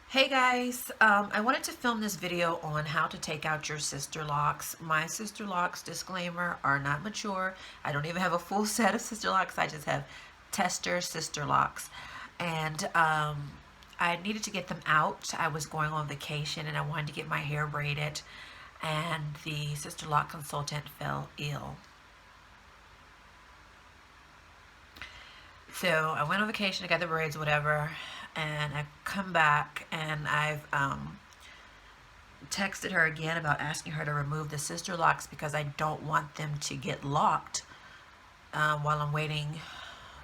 Hey guys, I wanted to film this video on how to take out your sister locks. My sister locks, disclaimer, are not mature. I don't even have a full set of sister locks. I just have tester sister locks. And I needed to get them out. I was going on vacation and I wanted to get my hair braided. And the sister lock consultant fell ill. So I went on vacation, I got the braids, whatever, and I come back and I've texted her again about asking her to remove the sister locks because I don't want them to get locked while I'm waiting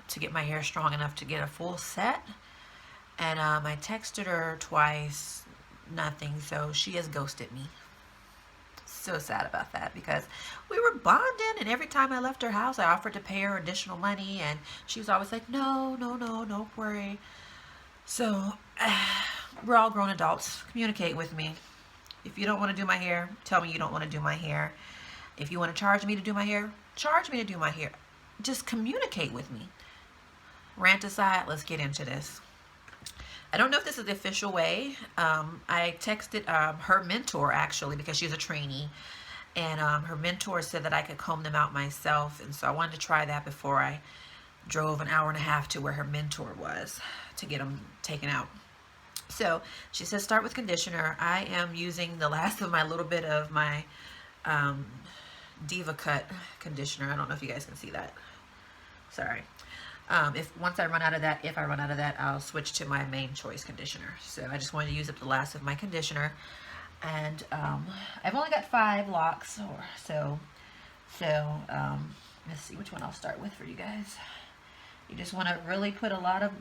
to get my hair strong enough to get a full set. And I texted her twice, nothing, so she has ghosted me. So sad about that because we were bonding, and every time I left her house I offered to pay her additional money and she was always like, no, no, no, don't worry. So we're all grown adults. Communicate with me. If you don't want to do my hair, tell me you don't want to do my hair. If you want to charge me to do my hair, charge me to do my hair. Just communicate with me. Rant aside, let's get into this. I don't know if this is the official way. I texted her mentor, actually, because she's a trainee. And her mentor said that I could comb them out myself. And so I wanted to try that before I drove an hour and a half to where her mentor was to get them taken out. So she says start with conditioner. I am using the last of my little bit of my Diva Cut conditioner. I don't know if you guys can see that. Sorry. If I run out of that, I'll switch to my main choice conditioner. So I just wanted to use up the last of my conditioner. And I've only got 5 locks or so. So let's see which one I'll start with for you guys. You just want to really put a lot of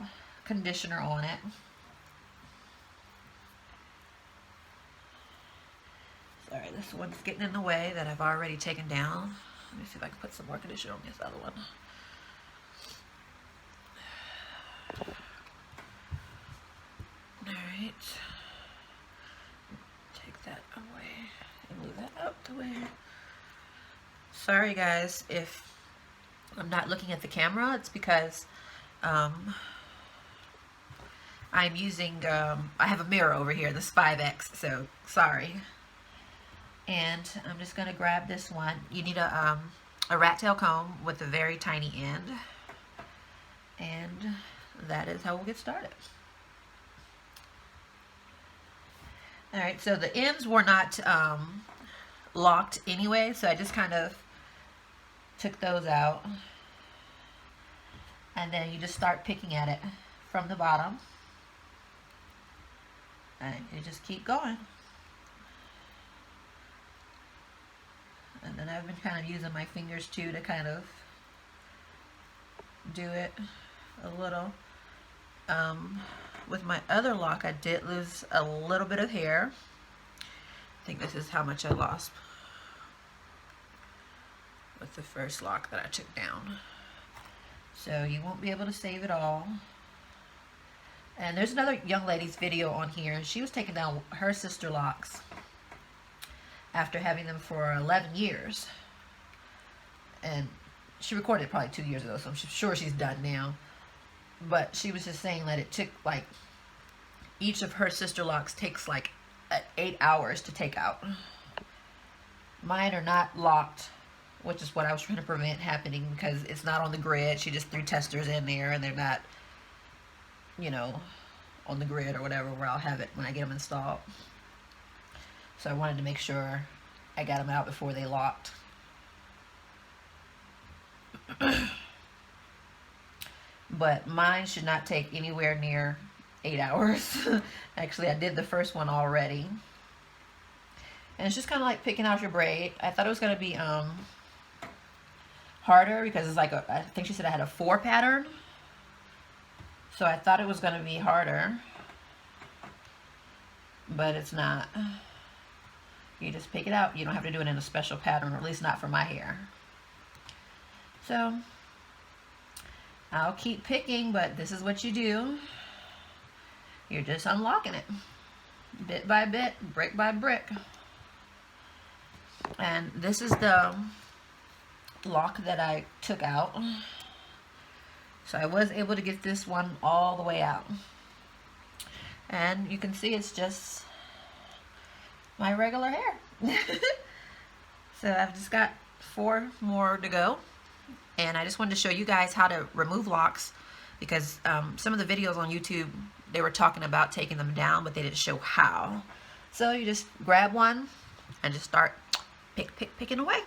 conditioner on it. Sorry, this one's getting in the way that I've already taken down. Let me see if I can put some more conditioner on this other one. Alright. Take that away and move that out the way. Sorry guys if I'm not looking at the camera. It's because I'm using, I have a mirror over here, this 5X, so sorry. And I'm just going to grab this one. You need a rat tail comb with a very tiny end. And that is how we'll get started. Alright, so the ends were not locked anyway, so I just kind of took those out. And then you just start picking at it from the bottom. And you just keep going. And then I've been kind of using my fingers too to kind of do it a little. With my other lock, I did lose a little bit of hair. I think this is how much I lost with the first lock that I took down. So you won't be able to save it all. And there's another young lady's video on here. She was taking down her sister locks after having them for 11 years. And she recorded it probably 2 years ago, so I'm sure she's done now. But she was just saying that it took like, each of her sister locks takes like 8 hours to take out. Mine are not locked, which is what I was trying to prevent happening because it's not on the grid. She just threw testers in there and they're not, you know, on the grid or whatever where I'll have it when I get them installed. So I wanted to make sure I got them out before they locked. But mine should not take anywhere near 8 hours. Actually, I did the first one already. And it's just kind of like picking out your braid. I thought it was going to be harder because it's like I think she said I had a 4 pattern. So I thought it was going to be harder. But it's not. You just pick it out. You don't have to do it in a special pattern, or at least not for my hair. So I'll keep picking, but this is what you do. You're just unlocking it. Bit by bit, brick by brick. And this is the lock that I took out. So I was able to get this one all the way out. And you can see it's just my regular hair. So I've just got 4 more to go. And I just wanted to show you guys how to remove locks, because some of the videos on YouTube, they were talking about taking them down, but they didn't show how. So you just grab one and just start picking away.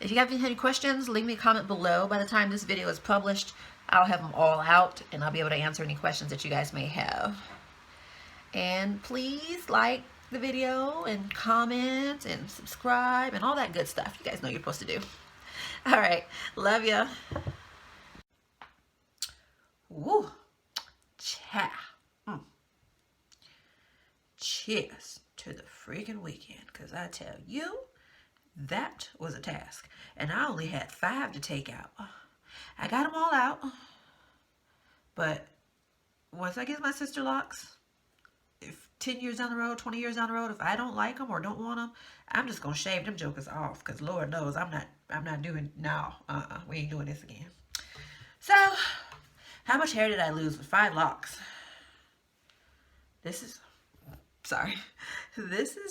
If you have any questions, leave me a comment below. By the time this video is published, I'll have them all out, and I'll be able to answer any questions that you guys may have. And please like the video and comment and subscribe and all that good stuff you guys know you're supposed to do. All right, love ya. Woo, cha. Cheers to the freaking weekend, because I tell you, that was a task. And I only had 5 to take out. I got them all out, but once I get my sister locks, if 10 years down the road, 20 years down the road, if I don't like them or don't want them, I'm just gonna shave them jokers off, because Lord knows I'm not doing, no, we ain't doing this again. So how much hair did I lose with 5 locks? This is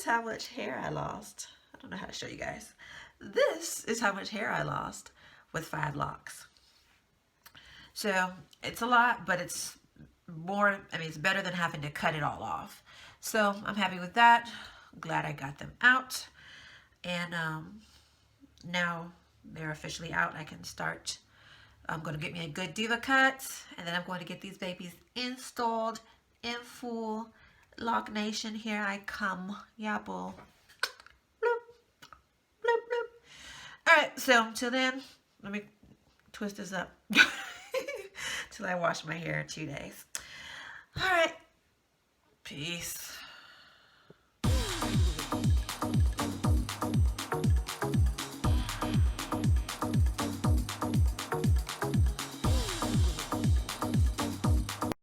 how much hair I lost. I don't know how to show you guys. This is how much hair I lost with 5 locks. So it's a lot, but it's more, I mean, it's better than having to cut it all off. So I'm happy with that. Glad I got them out. And now they're officially out. I can start. I'm going to get me a good diva cut, and then I'm going to get these babies installed in full. Lock Nation, here I come. Yeah, bull. Bloop, bloop, bloop. All right, so till then, let me twist this up till I wash my hair in 2 days. All right, peace.